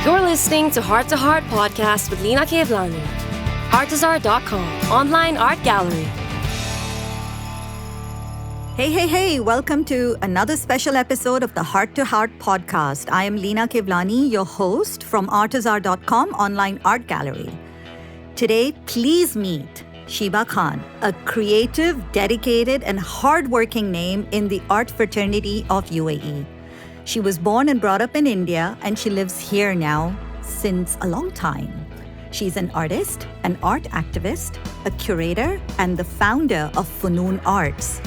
You're listening to Heart Podcast with Lina Kevlani. Artezaar.com, online art gallery. Hey, welcome to another special episode of the Heart to Heart podcast. I am Lina Kevlani, your host from Artezaar.com, online art gallery. Today, please meet Shiba Khan, a creative, dedicated, and hardworking name in the art fraternity of UAE. She was born and brought up in India, and she lives here now since a long time. She's an artist, an art activist, a curator, and the founder of Funun Arts.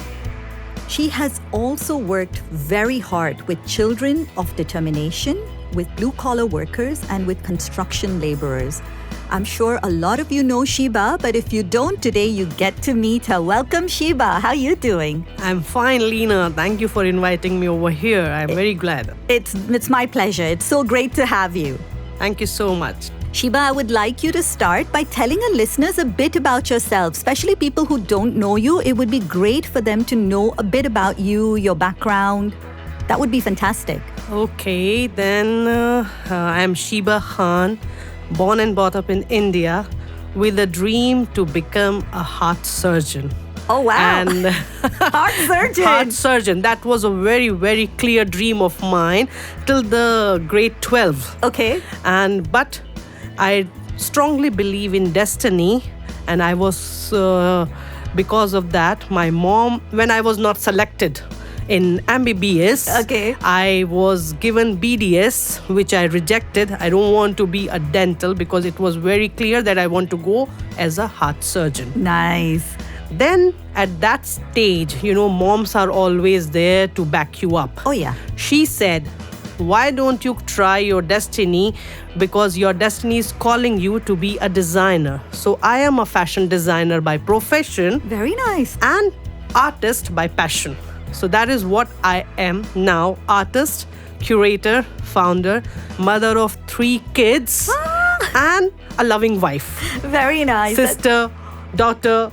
She has also worked very hard with children of determination, with blue-collar workers, and with construction laborers. I'm sure a lot of you know Shiba, but if you don't, today you get to meet her. Welcome, Shiba. How are you doing? I'm fine, Lina. Thank you for inviting me over here. I'm very glad. It's my pleasure. It's so great to have you. Thank you so much. Shiba, I would like you to start by telling our listeners a bit about yourself, especially people who don't know you. It would be great for them to know a bit about you, your background. That would be fantastic. Okay, then I'm Shiba Khan, born and brought up in India with a dream to become a heart surgeon. Oh, wow. And Heart surgeon. Heart surgeon. That was a very, very clear dream of mine till the grade 12. Okay. But I strongly believe in destiny, and I was, because of that, my mom, when I was not selected in MBBS, okay, I was given BDS, which I rejected. I don't want to be a dental because it was very clear that I want to go as a heart surgeon. Nice. Then at that stage, moms are always there to back you up. Oh, yeah. She said, why don't you try your destiny, because your destiny is calling you to be a designer. So I am a fashion designer by profession. Very nice. And artist by passion. So that is what I am now. Artist, curator, founder, mother of 3 kids, and a loving wife. Very nice. Sister, daughter,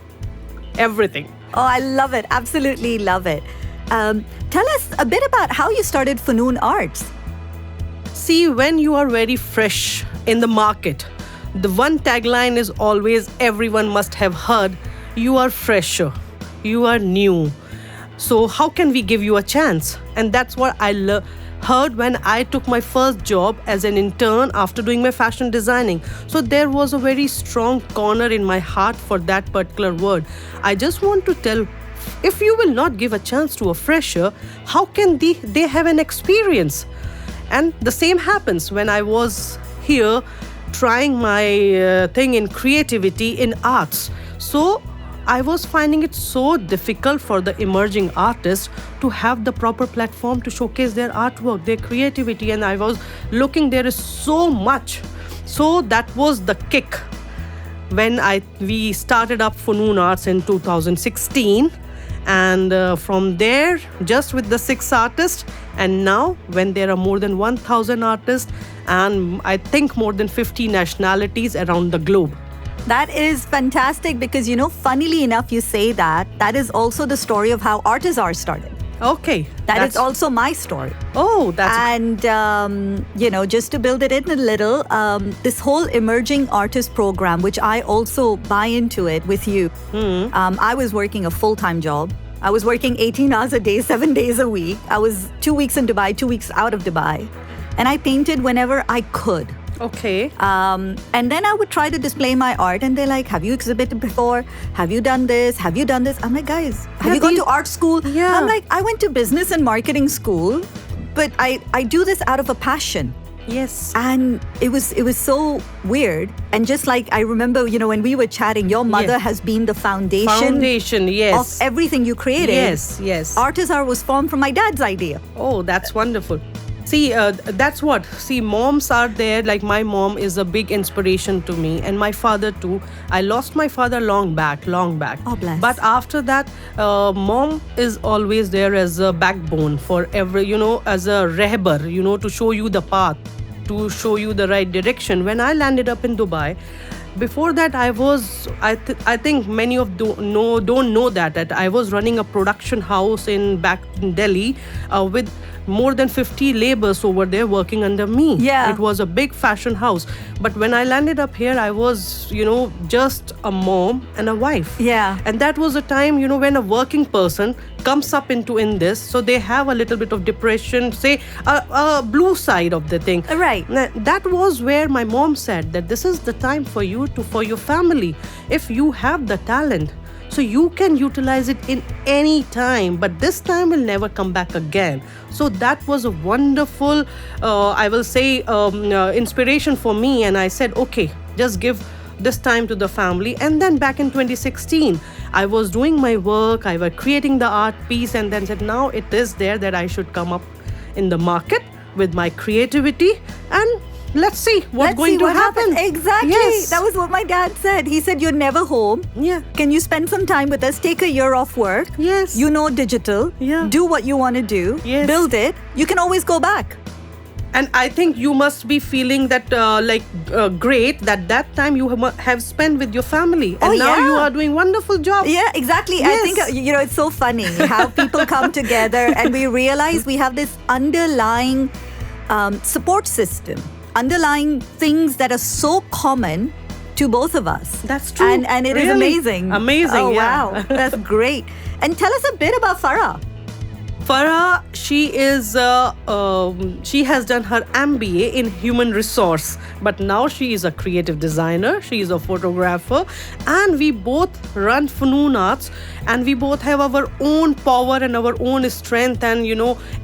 everything. Oh, I love it. Absolutely love it. Tell us a bit about how you started Funun Arts. See, when you are very fresh in the market, the one tagline is always, everyone must have heard, you are fresher, you are new. So how can we give you a chance? And that's what I heard when I took my first job as an intern after doing my fashion designing. So there was a very strong corner in my heart for that particular word. I just want to tell, if you will not give a chance to a fresher, how can they have an experience? And the same happens when I was here trying my thing in creativity in arts. So I was finding it so difficult for the emerging artists to have the proper platform to showcase their artwork, their creativity. And I was looking, there is so much. So that was the kick when we started up Funun Arts in 2016. And from there, just with the 6 artists, and now when there are more than 1,000 artists and I think more than 50 nationalities around the globe. That is fantastic because, funnily enough, you say that is also the story of how Artezaar started. Okay. That is also my story. Oh, that's... And, just to build it in a little, this whole emerging artist program, which I also buy into it with you. I was working a full-time job. I was working 18 hours a day, 7 days a week. I was 2 weeks in Dubai, 2 weeks out of Dubai. And I painted whenever I could. Okay. And then I would try to display my art, and they're like, have you exhibited before? Have you done this? Have you done this? I'm like, guys, have you gone to art school? Yeah. I'm like, I went to business and marketing school, but I do this out of a passion. Yes. And it was so weird. And just like I remember, when we were chatting, your mother has been the foundation yes. of everything you created. Yes. Artezaar was formed from my dad's idea. Oh, that's wonderful. See, that's what. See, moms are there. Like my mom is a big inspiration to me, and my father too. I lost my father long back. Oh, bless. But after that, mom is always there as a backbone for every, as a rehbar, to show you the path, to show you the right direction. When I landed up in Dubai, before that, I think many of don't know that I was running a production house back in Delhi with more than 50 laborers over there working under me. Yeah. It was a big fashion house. But when I landed up here, I was, just a mom and a wife. Yeah. And that was a time, when a working person comes up in this, so they have a little bit of depression, say a blue side of the thing. Right. That was where my mom said that this is the time for you for your family. If you have the talent, so you can utilize it in any time, but this time will never come back again. So that was a wonderful, I will say, inspiration for me. And I said, okay, just give this time to the family. And then back in 2016, I was doing my work, I was creating the art piece, and then said, now it is there that I should come up in the market with my creativity, and let's see what's going to happen. Exactly. Yes. That was what my dad said. He said, you're never home. Yeah. Can you spend some time with us? Take a year off work. Yes. You know digital. Yeah. Do what you want to do. Yes. Build it. You can always go back. And I think you must be feeling that great that time you have spent with your family. And now you are doing wonderful job. Yeah, exactly. Yes. I think, it's so funny how people come together and we realize we have this underlying support system, underlying things that are so common to both of us. That's true. And it is Really? amazing. Amazing, Oh, yeah. wow. That's great. And tell us a bit about Farah. Farah, she has done her MBA in human resource, but now she is a creative designer, she is a photographer, and we both run Funun Arts, and we both have our own power and our own strength, and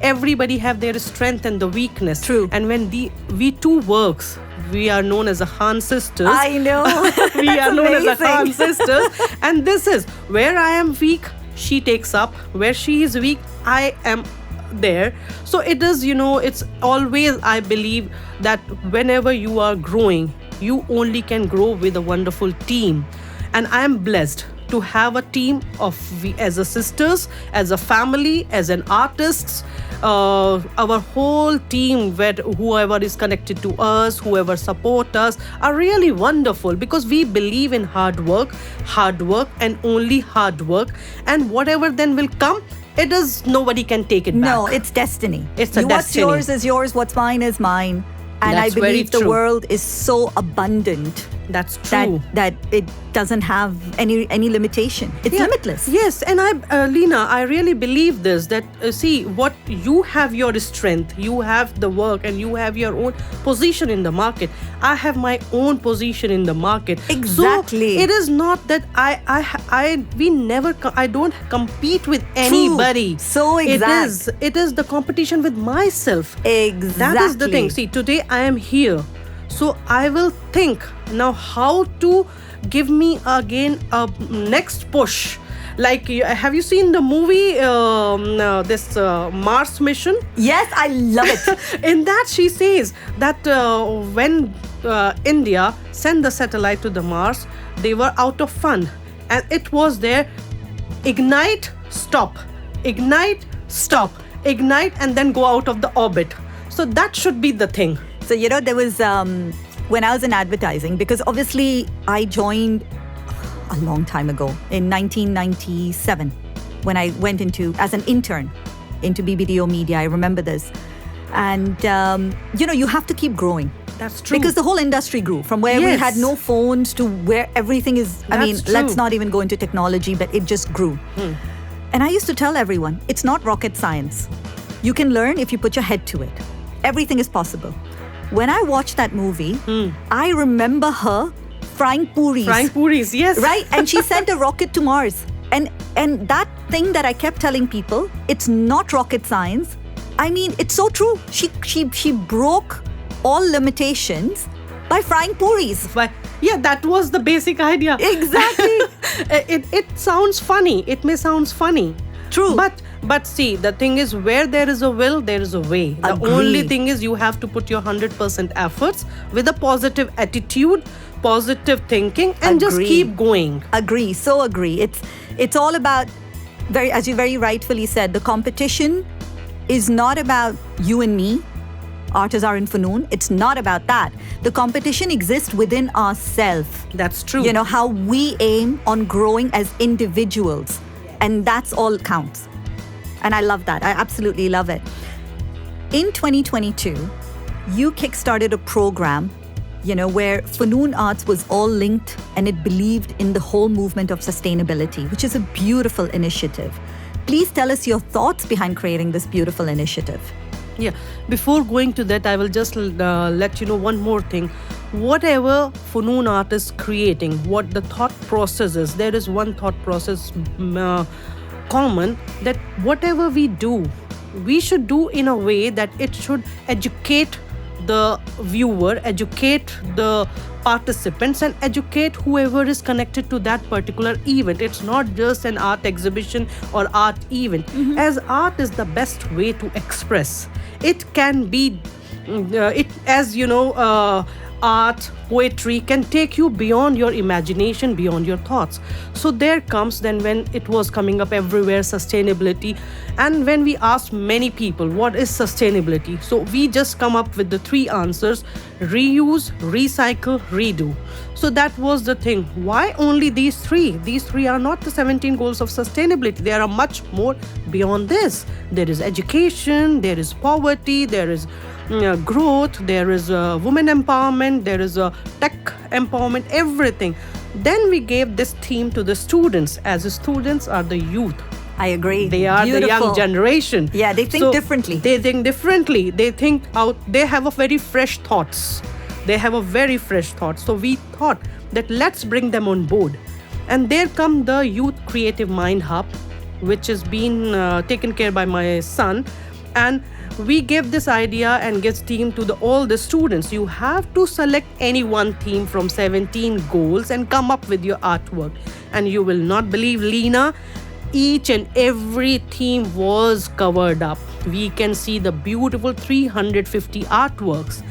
everybody have their strength and the weakness. True. And when we two works, we are known as the Khan sisters. I know. We are known as the amazing. Khan sisters, and this is where I am weak, she takes up. Where she is weak, I am there. So it is, it's always, I believe that whenever you are growing, you only can grow with a wonderful team. And I am blessed to have a team of we as a sisters, as a family, as an artists. Our whole team, whoever is connected to us, whoever support us, are really wonderful, because we believe in hard work and only hard work, and whatever then will come, it is, nobody can take it back. No, it's destiny. It's a What's destiny. yours is yours, what's mine is mine. And That's I very believe the true. world is so abundant That's true. that it doesn't have any limitation. It's limitless. Yes, and Leena, I really believe this, that see, what you have your strength, you have the work, and you have your own position in the market. I have my own position in the market. Exactly. So it is not that I don't compete with anybody. So exact. It is the competition with myself. Exactly. That is the thing. See, today I am here. So I will think now how to give me again a next push. Like, have you seen the movie, this Mars mission? Yes, I love it. In that she says that when India sent the satellite to the Mars, they were out of fun. And it was there, ignite, stop, ignite, stop, ignite, and then go out of the orbit. So that should be the thing. So, there was, when I was in advertising, because obviously I joined a long time ago, in 1997, when I went as an intern into BBDO Media. I remember this. And, you have to keep growing. That's true. Because the whole industry grew from where we had no phones to where everything is. Let's not even go into technology, but it just grew. And I used to tell everyone, it's not rocket science. You can learn if you put your head to it. Everything is possible. When I watched that movie, I remember her frying puris. Frying puris, yes. Right? And she sent a rocket to Mars. And that thing that I kept telling people, it's not rocket science. I mean, it's so true. She broke all limitations by frying puris. Yeah, that was the basic idea. Exactly. It sounds funny. It may sound funny. True. But see, the thing is, where there is a will, there is a way. The Agree. only thing is you have to put your 100% efforts with a positive attitude, positive thinking, and just keep going. Agree. So agree. It's all about, as you very rightfully said, the competition is not about you and me, Artezaar and Funun. It's not about that. The competition exists within ourselves. That's true. How we aim on growing as individuals. And that's all counts. And I love that. I absolutely love it. In 2022, you kickstarted a program, where Funun Arts was all linked and it believed in the whole movement of sustainability, which is a beautiful initiative. Please tell us your thoughts behind creating this beautiful initiative. Yeah, before going to that, I will just let you know one more thing. Whatever Funun Art is creating, what the thought process is, there is one thought process common, that whatever we do, we should do in a way that it should educate the viewer, educate the participants, and educate whoever is connected to that particular event. It's not just an art exhibition or art event. As art is the best way to express. It can be, art, poetry can take you beyond your imagination, beyond your thoughts. So there comes then, when it was coming up everywhere, sustainability. And when we asked many people, what is sustainability? So we just come up with the 3 answers: reuse, recycle, redo. So that was the thing. Why only these 3? These 3 are not the 17 goals of sustainability. There are much more beyond this. There is education, there is poverty, there is growth, there is women empowerment, there is tech empowerment, everything. Then we gave this theme to the students, as the students are the youth. I agree. They are the young generation. Yeah, they think differently. They think differently. They think out. They have a very fresh thoughts. So we thought that let's bring them on board. And there come the Youth Creative Mind Hub, which is being taken care by my son. And we gave this idea and give theme to all the students. You have to select any one theme from 17 goals and come up with your artwork. And you will not believe, Leena, each and every theme was covered up. We can see the beautiful 350 artworks.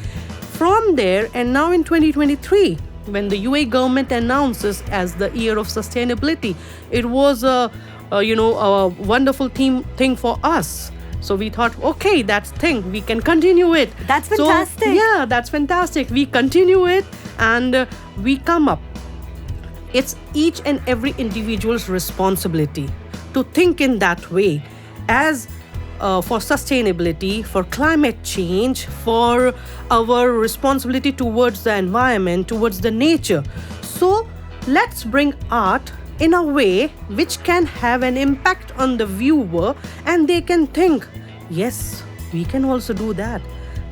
From there, and now in 2023, when the UAE government announces as the year of sustainability, it was a wonderful thing for us. So we thought, okay, that's thing. We can continue it. That's fantastic. So, yeah, that's fantastic. We continue it and we come up. It's each and every individual's responsibility to think in that way, as for sustainability, for climate change, for our responsibility towards the environment, towards the nature. So let's bring art in a way which can have an impact on the viewer, and they can think, yes, we can also do that.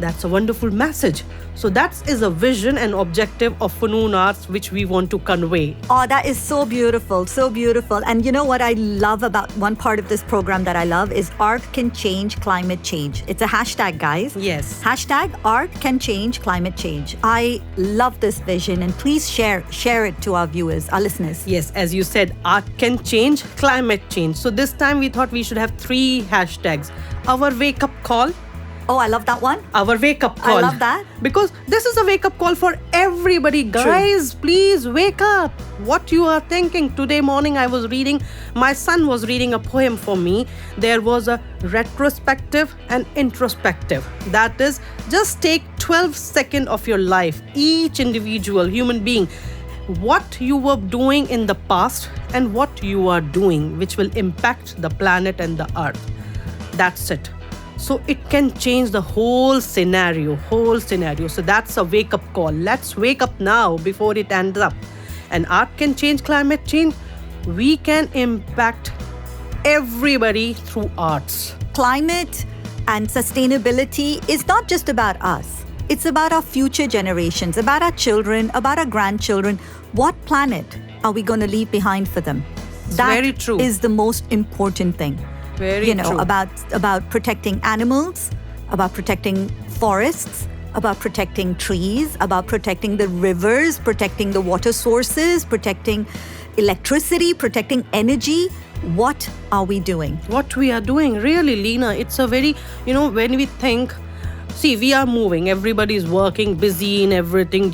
That's a wonderful message. So that is a vision and objective of Funun Arts, which we want to convey. Oh, that is so beautiful, so beautiful. And you know what I love about one part of this program that I love is art can change climate change. It's a hashtag, guys. Yes. Hashtag art can change climate change. I love this vision, and please share it to our viewers, our listeners. Yes, as you said, art can change climate change. So this time we thought we should have 3 hashtags. Our wake up call. Oh, I love that one. Our wake-up call. I love that. Because this is a wake-up call for everybody. Guys, please wake up. What you are thinking. Today morning my son was reading a poem for me. There was a retrospective and introspective. That is, just take 12 seconds of your life, each individual human being, what you were doing in the past and what you are doing, which will impact the planet and the earth. That's it. So it can change the whole scenario. So that's a wake-up call. Let's wake up now before it ends up. And art can change climate change. We can impact everybody through arts. Climate and sustainability is not just about us. It's about our future generations, about our children, about our grandchildren. What planet are we going to leave behind for them? That very true. Is the most important thing. Very true. About protecting animals, about protecting forests, about protecting trees, about protecting the rivers, protecting the water sources, protecting electricity, protecting energy. What are we doing? What we are doing, really, Leena, it's a very, when we think, see, we are moving, everybody is working, busy in everything,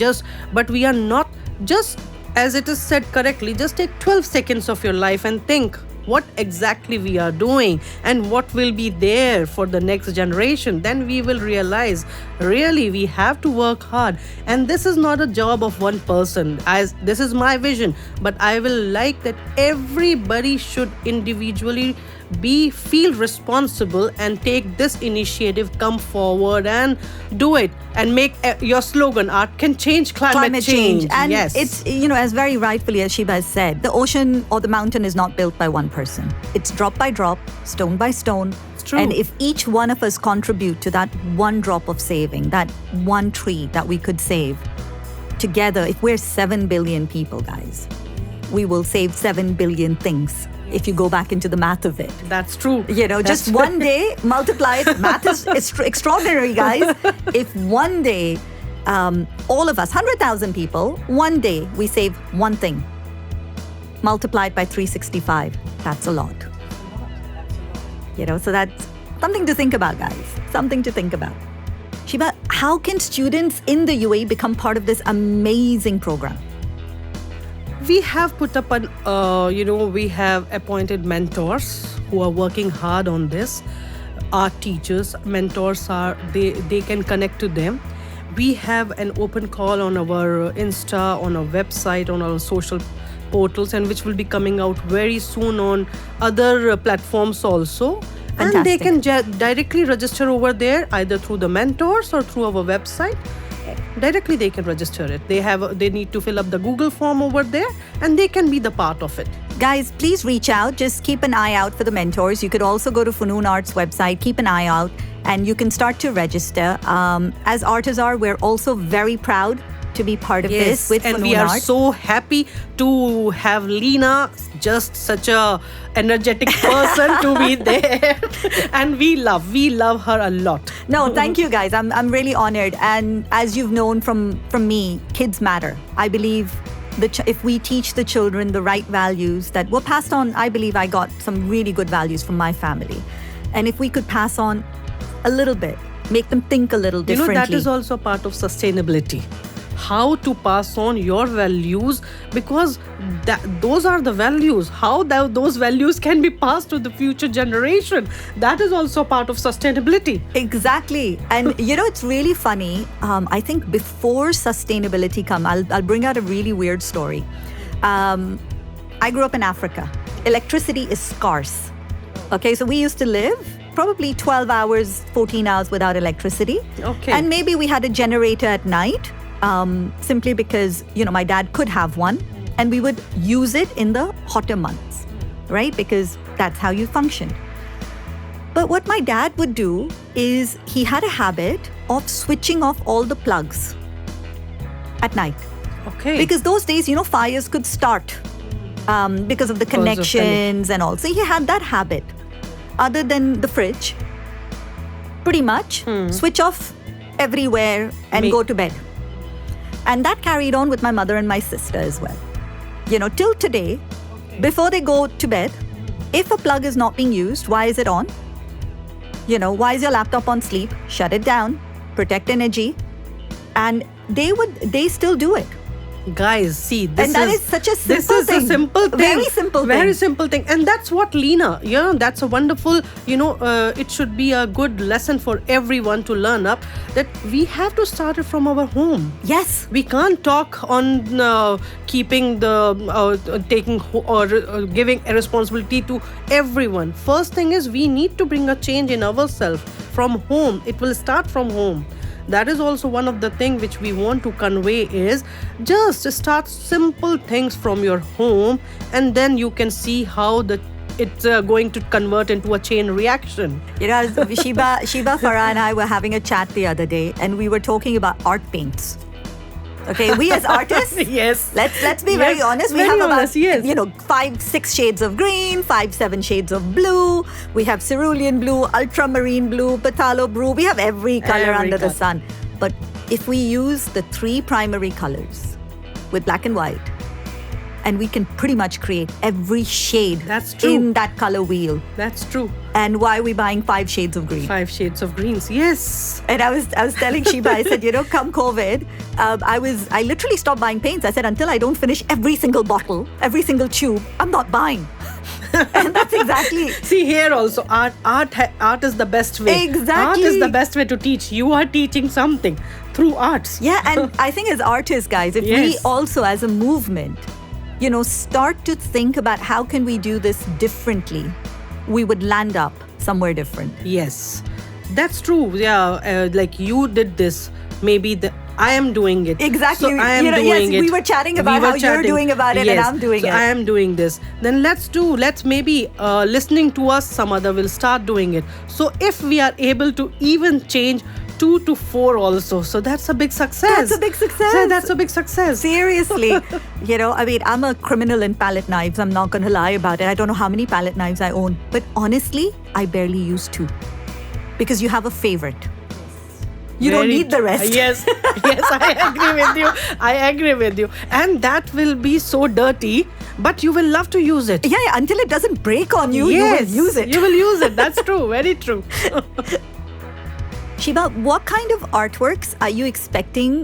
but we are not, just as it is said correctly, just take 12 seconds of your life and think what exactly we are doing and what will be there for the next generation. Then we will realize, really, we have to work hard. And this is not a job of one person. This is my vision, but I will like that everybody should individually feel responsible and take this initiative, come forward and do it and make your slogan, art can change climate change. And yes. it's, as very rightfully as Shiba has said, the ocean or the mountain is not built by one person. It's drop by drop, stone by stone. It's true. And if each one of us contribute to that one drop of saving, that one tree that we could save together, if we're 7 billion people, guys, we will save 7 billion things. If you go back into the math of it. That's true. Just one day, multiplied. Math is extraordinary, guys. If one day, all of us, 100,000 people, one day we save one thing, multiplied by 365, that's a lot. So that's something to think about, guys. Something to think about. Shiba, how can students in the UAE become part of this amazing program? We have put up we have appointed mentors who are working hard on this. Art teachers, mentors they can connect to them. We have an open call on our Insta, on our website, on our social portals, and which will be coming out very soon on other platforms also. Fantastic. And they can directly register over there, either through the mentors or through our website. Directly they can register it. They need to fill up the Google form over there and they can be the part of it. Guys, please reach out. Just keep an eye out for the mentors. You could also go to Funun Arts website, keep an eye out, and you can start to register. As Artezaar, we're also very proud to be part of this with and Funun we are Arts. so happy to have Leena, just such a energetic person to be there. And we love her a lot. No, thank you guys. I'm really honored. And as you've known from me, kids matter. I believe if we teach the children the right values that were passed on, I believe I got some really good values from my family. And if we could pass on a little bit, make them think a little differently. That is also part of sustainability. How to pass on your values, because those are the values. How those values can be passed to the future generation. That is also part of sustainability. Exactly. And it's really funny. I think before sustainability come, I'll bring out a really weird story. I grew up in Africa. Electricity is scarce. Okay, so we used to live probably 12 hours, 14 hours without electricity. Okay. And maybe we had a generator at night. Simply because, my dad could have one and we would use it in the hotter months, right? Because that's how you function. But what my dad would do is he had a habit of switching off all the plugs at night. Okay. Because those days, fires could start because of the connections and all. So he had that habit. Other than the fridge, pretty much switch off everywhere and go to bed. And that carried on with my mother and my sister as well. Till today, before they go to bed, if a plug is not being used, why is it on? Why is your laptop on sleep? Shut it down, protect energy. And they still do it. Guys, see, this is such a simple thing. A simple thing. Very simple thing. Very simple thing. And that's what Leena, that's a wonderful, it should be a good lesson for everyone to learn up, that we have to start it from our home. Yes. We can't talk on keeping taking or giving a responsibility to everyone. First thing is we need to bring a change in ourselves from home. It will start from home. That is also one of the things which we want to convey is just start simple things from your home, and then you can see how it's going to convert into a chain reaction. Shiba, Farah and I were having a chat the other day and we were talking about art paints. Okay, we as artists, yes. Let's be very honest. We have about 5-6 shades of green, 5-7 shades of blue. We have cerulean blue, ultramarine blue, phthalo blue. We have every color under the sun. But if we use the 3 primary colors with black and white, and we can pretty much create every shade in that color wheel. That's true. And why are we buying 5 shades of green? 5 shades of greens, yes. And I was telling Shiba, I said, come COVID, I literally stopped buying paints. I said, until I don't finish every single bottle, every single tube, I'm not buying. And that's exactly. See, here also, art is the best way. Exactly. Art is the best way to teach. You are teaching something through arts. Yeah, and I think as artists, guys, if we also as a movement, start to think about how can we do this differently. we would land up somewhere different. Yes, that's true. Yeah, like you did this. Maybe I am doing it. Exactly. So I am doing yes, it. we were chatting about how you're doing about it, yes. and I'm doing so it. I am doing this. Then let's maybe listening to us, some other will start doing it. So if we are able to even change 2 to 4 also, so that's a big success. That's a big success. So that's a big success. Seriously. I mean, I'm a criminal in palette knives. I'm not going to lie about it. I don't know how many palette knives I own. But honestly, I barely use 2. Because you have a favorite. You don't need the rest. Yes, I agree with you. And that will be so dirty, but you will love to use it. Yeah, until it doesn't break on you, you will use it. You will use it. That's true. Very true. Shiba, what kind of artworks are you expecting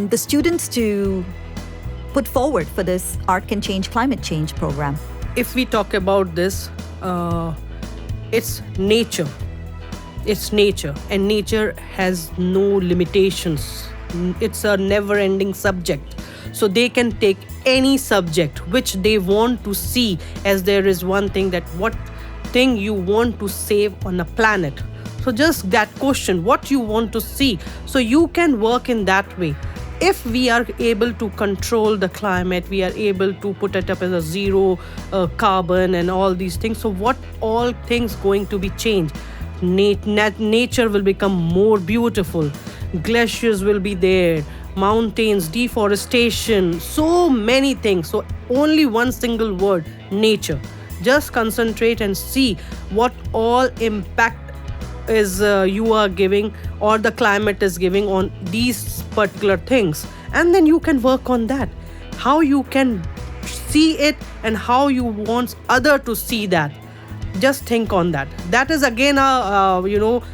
the students to put forward for this Art Can Change Climate Change program? If we talk about this, it's nature. It's nature, and nature has no limitations. It's a never-ending subject. So they can take any subject which they want to see, as there is one thing that what thing you want to save on a planet. So just that question, what you want to see. So you can work in that way. If we are able to control the climate, we are able to put it up as a zero carbon and all these things. So what all things going to be changed? Nature will become more beautiful. Glaciers will be there, mountains, deforestation, so many things. So only one single word, nature. Just concentrate and see what all impact is you are giving or the climate is giving on these particular things, and then you can work on that, how you can see it and how you want other to see that. Just think on that. That is again a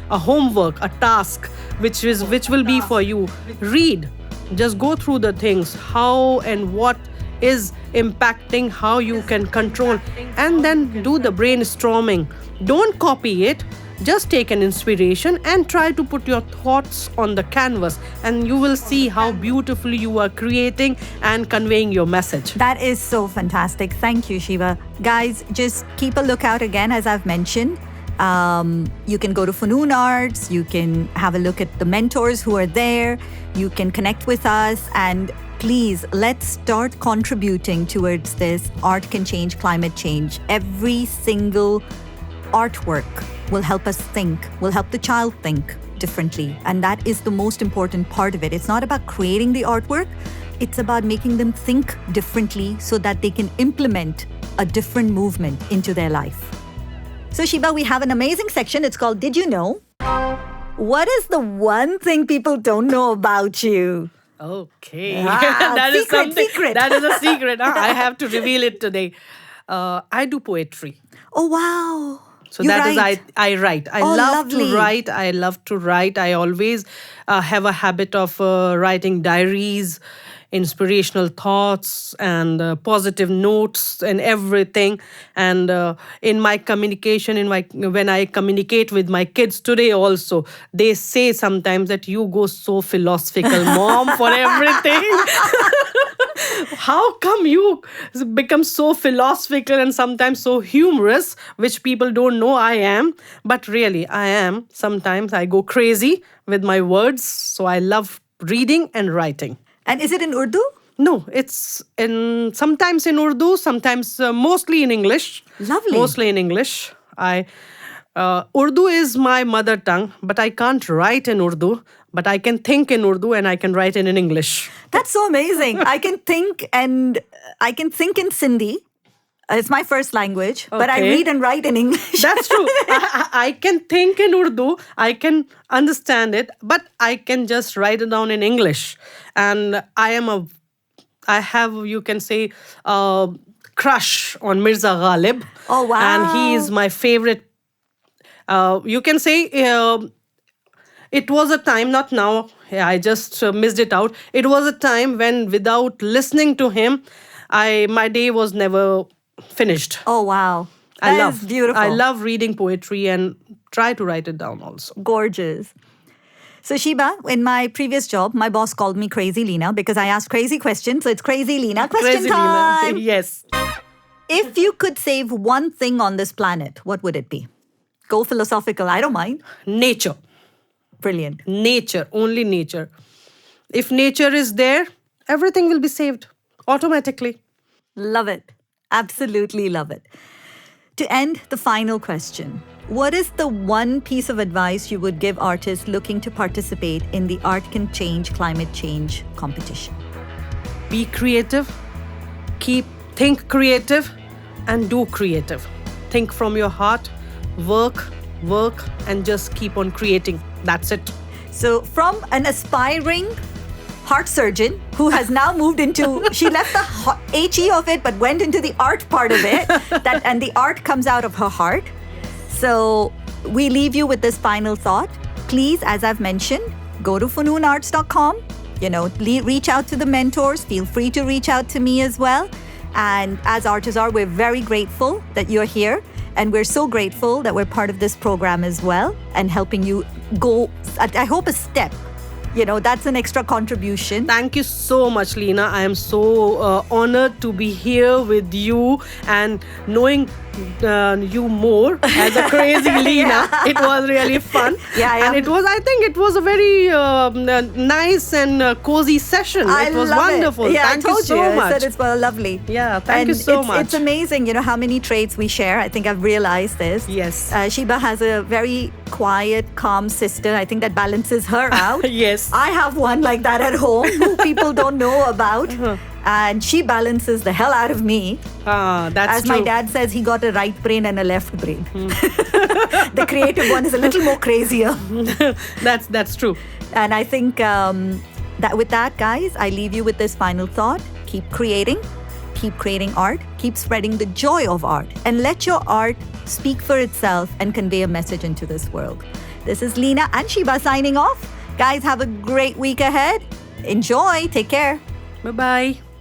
homework, a task which will be for you. Read, just go through the things, how and what is impacting, how you can control, and then do the brainstorming. Don't copy it. Just take an inspiration and try to put your thoughts on the canvas, and you will see how beautifully you are creating and conveying your message. That is so fantastic. Thank you, Shiva. Guys, just keep a lookout again, as I've mentioned. You can go to Funun Arts. You can have a look at the mentors who are there. You can connect with us, and please, let's start contributing towards this Art Can Change Climate Change. Every single artwork will help us think, will help the child think differently. And that is the most important part of it. It's not about creating the artwork. It's about making them think differently so that they can implement a different movement into their life. So Shiba, we have an amazing section. It's called Did You Know? What is the one thing people don't know about you? Okay. That is secret. That is a secret. I have to reveal it today. I do poetry. Oh, wow. So I write. I love to write. I always have a habit of writing diaries, inspirational thoughts, and positive notes and everything. And in my communication, when I communicate with my kids today also, they say sometimes that you go so philosophical, mom, for everything. How come you become so philosophical and sometimes so humorous, which people don't know I am? But really, I am. Sometimes I go crazy with my words. So I love reading and writing. And is it in Urdu? No, it's sometimes in Urdu, sometimes mostly in English. Lovely. Mostly in English. Urdu is my mother tongue, but I can't write in Urdu. But I can think in Urdu and I can write it in English. That's so amazing. I can think in Sindhi. It's my first language, but I read and write in English. That's true. I can think in Urdu. I can understand it, but I can just write it down in English. And I have, you can say, crush on Mirza Ghalib. Oh, wow. And he is my favorite. You can say... it was a time, not now, I just missed it out. It was a time when without listening to him, my day was never finished. Oh, wow. That is beautiful. I love reading poetry and try to write it down also. Gorgeous. So Shiba, in my previous job, my boss called me Crazy Leena because I asked crazy questions. So it's Crazy Leena question Crazy time. Leena. Yes. If you could save one thing on this planet, what would it be? Go philosophical. I don't mind. Nature. Brilliant. Nature. Only nature. If nature is there, everything will be saved automatically. Love it. Absolutely love it. To end, the final question. What is the one piece of advice you would give artists looking to participate in the Art Can Change Climate Change competition? Be creative. Think creative and do creative. Think from your heart. Work, and just keep on creating. That's it. So from an aspiring heart surgeon who has now moved into, she left the HE of it but went into the art part of it, and the art comes out of her heart. So we leave you with this final thought. Please, as I've mentioned, go to fununarts.com. Reach out to the mentors. Feel free to reach out to me as well. And as Artezaar, we're very grateful that you're here. And we're so grateful that we're part of this program as well and helping you go, I hope, a step. That's an extra contribution. Thank you so much, Leena. I am so honored to be here with you and knowing you more as a crazy Leena. It was really fun. And I think it was a very nice and cozy session. It was wonderful. Thank you so much. I said it's lovely. Yeah, thank you so much. It's amazing, how many traits we share. I think I've realized this. Yes. Shiba has a very quiet, calm sister. I think that balances her out. Yes. I have one like that at home who people don't know about. And she balances the hell out of me. That's As my dad says, he got a right brain and a left brain. The creative one is a little more crazier. That's true. And I think that with that, guys, I leave you with this final thought. Keep creating art, keep spreading the joy of art, and let your art speak for itself and convey a message into this world. This is Leena and Shiba signing off. Guys, have a great week ahead. Enjoy. Take care. Bye-bye.